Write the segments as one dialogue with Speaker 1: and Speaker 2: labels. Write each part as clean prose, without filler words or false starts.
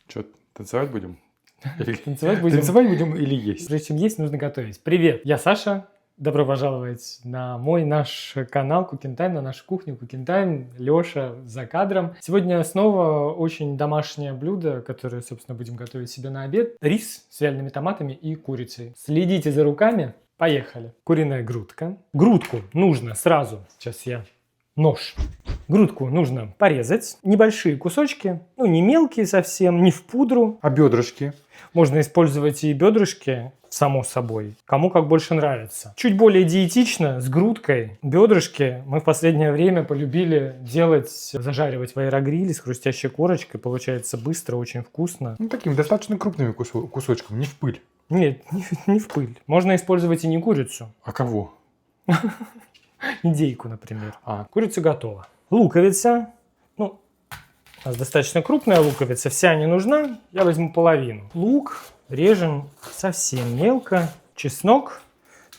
Speaker 1: Что, танцевать будем?
Speaker 2: Танцевать будем или есть? Прежде чем есть, нужно готовить. Привет, я Саша. Добро пожаловать на наш канал Cooking Time, на нашу кухню Cooking Time. Леша за кадром. Сегодня снова очень домашнее блюдо, которое, собственно, будем готовить себе на обед. Рис с вялеными томатами и курицей. Следите за руками. Поехали. Куриная грудка. Грудку нужно сразу. Сейчас я нож. Грудку нужно порезать. Небольшие кусочки. Ну, не мелкие совсем, не в пудру.
Speaker 1: А бедрышки?
Speaker 2: Можно использовать и бедрышки, само собой. Кому как больше нравится. Чуть более диетично, с грудкой. Бедрышки мы в последнее время полюбили делать, зажаривать в аэрогриле с хрустящей корочкой. Получается быстро, очень вкусно.
Speaker 1: Ну, такими достаточно крупными кусочками, не в пыль.
Speaker 2: Нет, не в пыль. Можно использовать и не курицу.
Speaker 1: А кого?
Speaker 2: Индейку, например. Курица готова. Луковица. Ну, у нас достаточно крупная луковица. Вся не нужна. Я возьму половину. Лук режем совсем мелко. Чеснок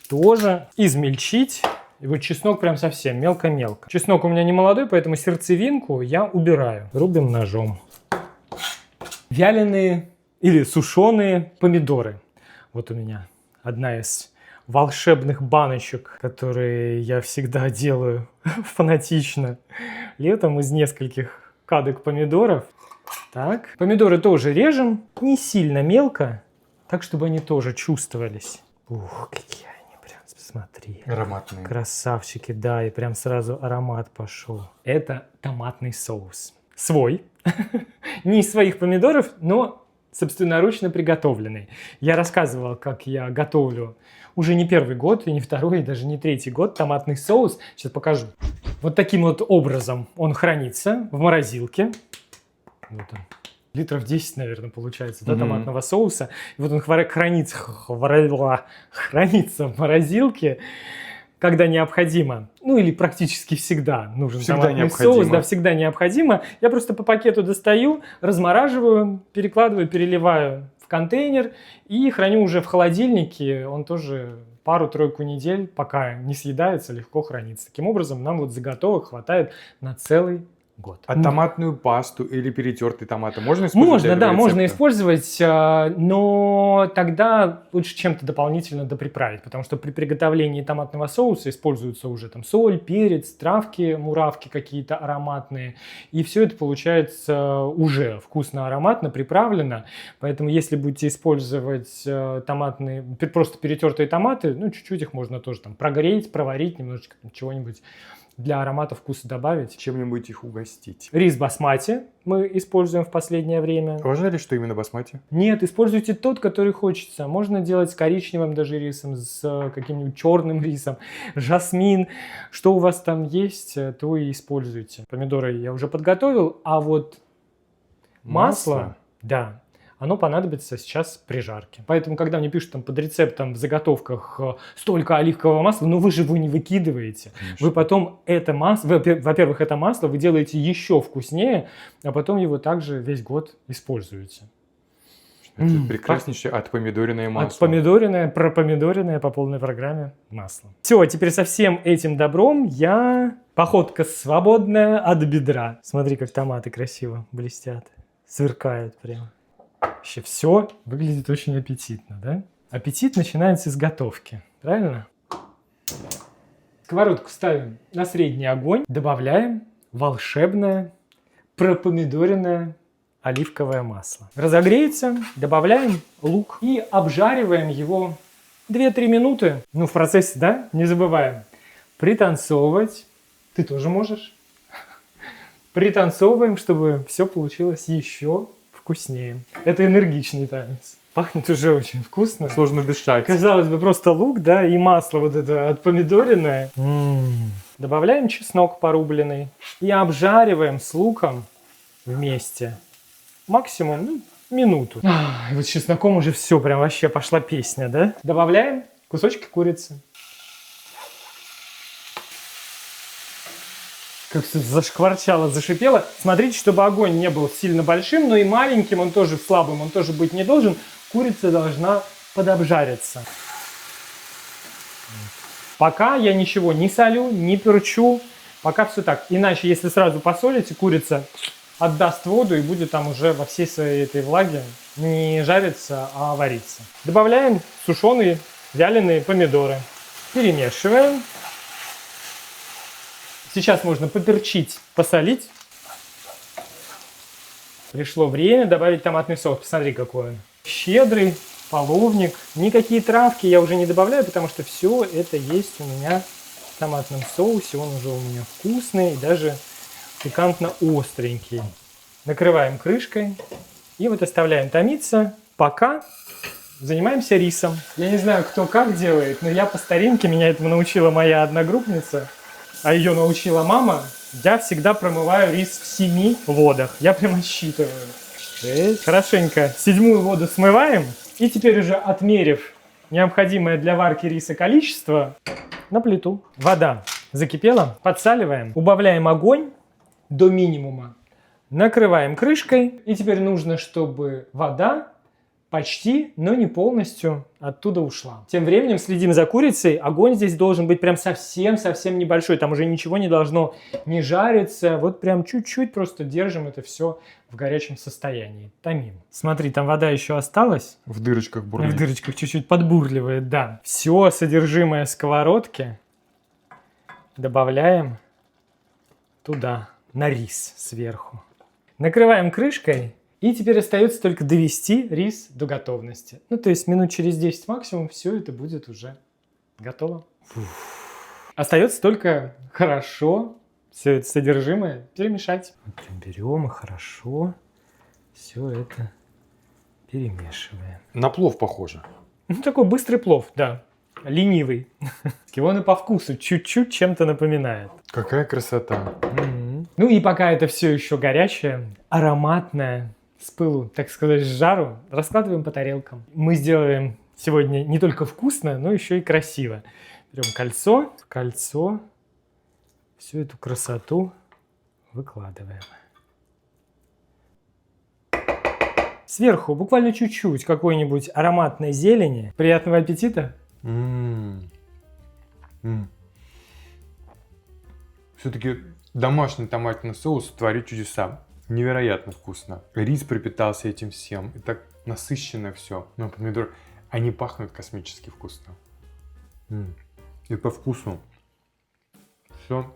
Speaker 2: тоже измельчить. И вот чеснок прям совсем мелко-мелко. Чеснок у меня не молодой, поэтому сердцевинку я убираю. Рубим ножом. Вяленые или сушеные помидоры. Вот у меня одна из волшебных баночек, которые я всегда делаю фанатично. Летом из нескольких кадок помидоров. Так, помидоры тоже режем, не сильно мелко, так, чтобы они тоже чувствовались. Ух, какие они прям, посмотри.
Speaker 1: Ароматные.
Speaker 2: Красавчики, да, и прям сразу аромат пошел. Это томатный соус. Свой. Не из своих помидоров, но собственноручно приготовленный. Я рассказывал, как я готовлю уже не первый год, и не второй, и даже не третий год томатный соус. Сейчас покажу. Вот таким вот образом он хранится в морозилке. Вот он. Литров 10, наверное, получается, да, томатного соуса. И вот он хранится в морозилке, когда необходимо. Ну, или практически всегда нужен
Speaker 1: всегда
Speaker 2: томатный
Speaker 1: необходимо.
Speaker 2: соус. Да, всегда необходимо. Я просто по пакету достаю, размораживаю, перекладываю, переливаю в контейнер и храню уже в холодильнике. Он тоже пару-тройку недель, пока не съедается, легко хранится. Таким образом, нам вот заготовок хватает на целый год.
Speaker 1: А томатную пасту или перетертые томаты можно использовать?
Speaker 2: Можно, да, можно использовать, но тогда лучше чем-то дополнительно доприправить, потому что при приготовлении томатного соуса используются уже там соль, перец, травки, муравки какие-то ароматные, и все это получается уже вкусно, ароматно, приправлено, поэтому если будете использовать томатные, просто перетертые томаты, ну, чуть-чуть их можно тоже там прогреть, проварить, немножечко чего-нибудь для аромата, вкуса добавить.
Speaker 1: Чем-нибудь их угостить.
Speaker 2: Рис басмати мы используем в последнее время.
Speaker 1: Важно ли, что именно басмати?
Speaker 2: Нет, используйте тот, который хочется. Можно делать с коричневым даже рисом, с каким-нибудь черным рисом, жасмин. Что у вас там есть, то и используйте. Помидоры я уже подготовил, а вот масло, да, оно понадобится сейчас при жарке. Поэтому, когда мне пишут там под рецептом в заготовках столько оливкового масла, ну вы же его не выкидываете. Конечно. Вы потом это масло, во-первых, это масло вы делаете еще вкуснее, а потом его также весь год используете.
Speaker 1: Это прекраснейшее отпомидоренное масло.
Speaker 2: Отпомидоренное, пропомидоренное по полной программе масло. Все, теперь со всем этим добром походка свободная от бедра. Смотри, как томаты красиво блестят, сверкают прямо. Вообще все выглядит очень аппетитно, да? Аппетит начинается с готовки, правильно? Сковородку ставим на средний огонь, добавляем волшебное пропомидоренное оливковое масло. Разогреется, добавляем лук и обжариваем его 2-3 минуты. Ну, в процессе, да, не забываем пританцовывать. Ты тоже можешь. Пританцовываем, чтобы все получилось еще вкуснее. Это энергичный танец. Пахнет уже очень вкусно.
Speaker 1: Сложно дышать.
Speaker 2: Казалось бы, просто лук, да, и масло вот это отпомидоренное. Добавляем чеснок порубленный и обжариваем с луком вместе. Максимум минуту. И вот с чесноком уже все, прям вообще пошла песня, да? Добавляем кусочки курицы. Как все зашкварчало, зашипело. Смотрите, чтобы огонь не был сильно большим, но и маленьким, он тоже слабым, он тоже быть не должен. Курица должна подобжариться. Пока я ничего не солю, не перчу. Пока все так. Иначе, если сразу посолите, курица отдаст воду и будет там уже во всей своей этой влаге не жариться, а вариться. Добавляем сушеные вяленые помидоры. Перемешиваем. Сейчас можно поперчить, посолить. Пришло время добавить томатный соус. Посмотри, какой он. Щедрый, половник. Никакие травки я уже не добавляю, потому что все это есть у меня в томатном соусе. Он уже у меня вкусный и даже пикантно-остренький. Накрываем крышкой и вот оставляем томиться, пока занимаемся рисом. Я не знаю, кто как делает, но я по старинке, меня этому научила моя одногруппница, а ее научила мама. Я всегда промываю рис в 7 водах. Я прям отсчитываю. 6. Хорошенько 7-ю воду смываем. И теперь уже отмерив необходимое для варки риса количество, на плиту. Вода закипела. Подсаливаем. Убавляем огонь до минимума. Накрываем крышкой. И теперь нужно, чтобы вода почти, но не полностью оттуда ушла. Тем временем следим за курицей. Огонь здесь должен быть прям совсем-совсем небольшой. Там уже ничего не должно не жариться. Вот прям чуть-чуть просто держим это все в горячем состоянии. Томим. Смотри, там вода еще осталась.
Speaker 1: В дырочках бурлит.
Speaker 2: В дырочках чуть-чуть подбурливает, да. Все содержимое сковородки добавляем туда, на рис сверху. Накрываем крышкой. И теперь остается только довести рис до готовности. Ну, то есть минут через 10 максимум все это будет уже готово. Остается только хорошо все это содержимое перемешать. Вот прям берем и хорошо все это перемешиваем.
Speaker 1: На плов похоже.
Speaker 2: Ну, такой быстрый плов, да. Ленивый. Он и по вкусу чуть-чуть чем-то напоминает.
Speaker 1: Какая красота.
Speaker 2: Ну и пока это все еще горячее, ароматное, с пылу, так сказать, с жару, раскладываем по тарелкам. Мы сделаем сегодня не только вкусно, но еще и красиво. Берем кольцо, в кольцо всю эту красоту выкладываем. Сверху буквально чуть-чуть какой-нибудь ароматной зелени. Приятного аппетита!
Speaker 1: Все-таки домашний томатный соус творит чудеса. Невероятно вкусно. Рис пропитался этим всем. И так насыщенно все. Но помидоры, они пахнут космически вкусно. И по вкусу все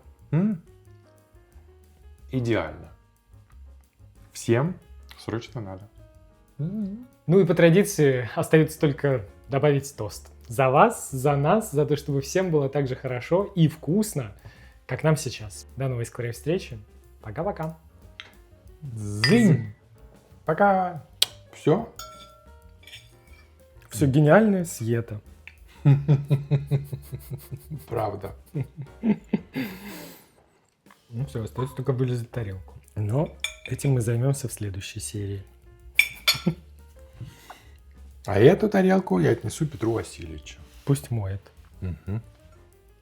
Speaker 1: идеально. Всем срочно надо.
Speaker 2: Ну и по традиции остается только добавить тост. За вас, за нас, за то, чтобы всем было так же хорошо и вкусно, как нам сейчас. До новой скорой встречи. Пока-пока.
Speaker 1: Зынь. Пока. Все?
Speaker 2: Все гениальное съето.
Speaker 1: Правда.
Speaker 2: Ну все, остается только вылезать тарелку. Но этим мы займемся в следующей серии.
Speaker 1: А эту тарелку я отнесу Петру Васильевичу.
Speaker 2: Пусть моет.
Speaker 1: Угу.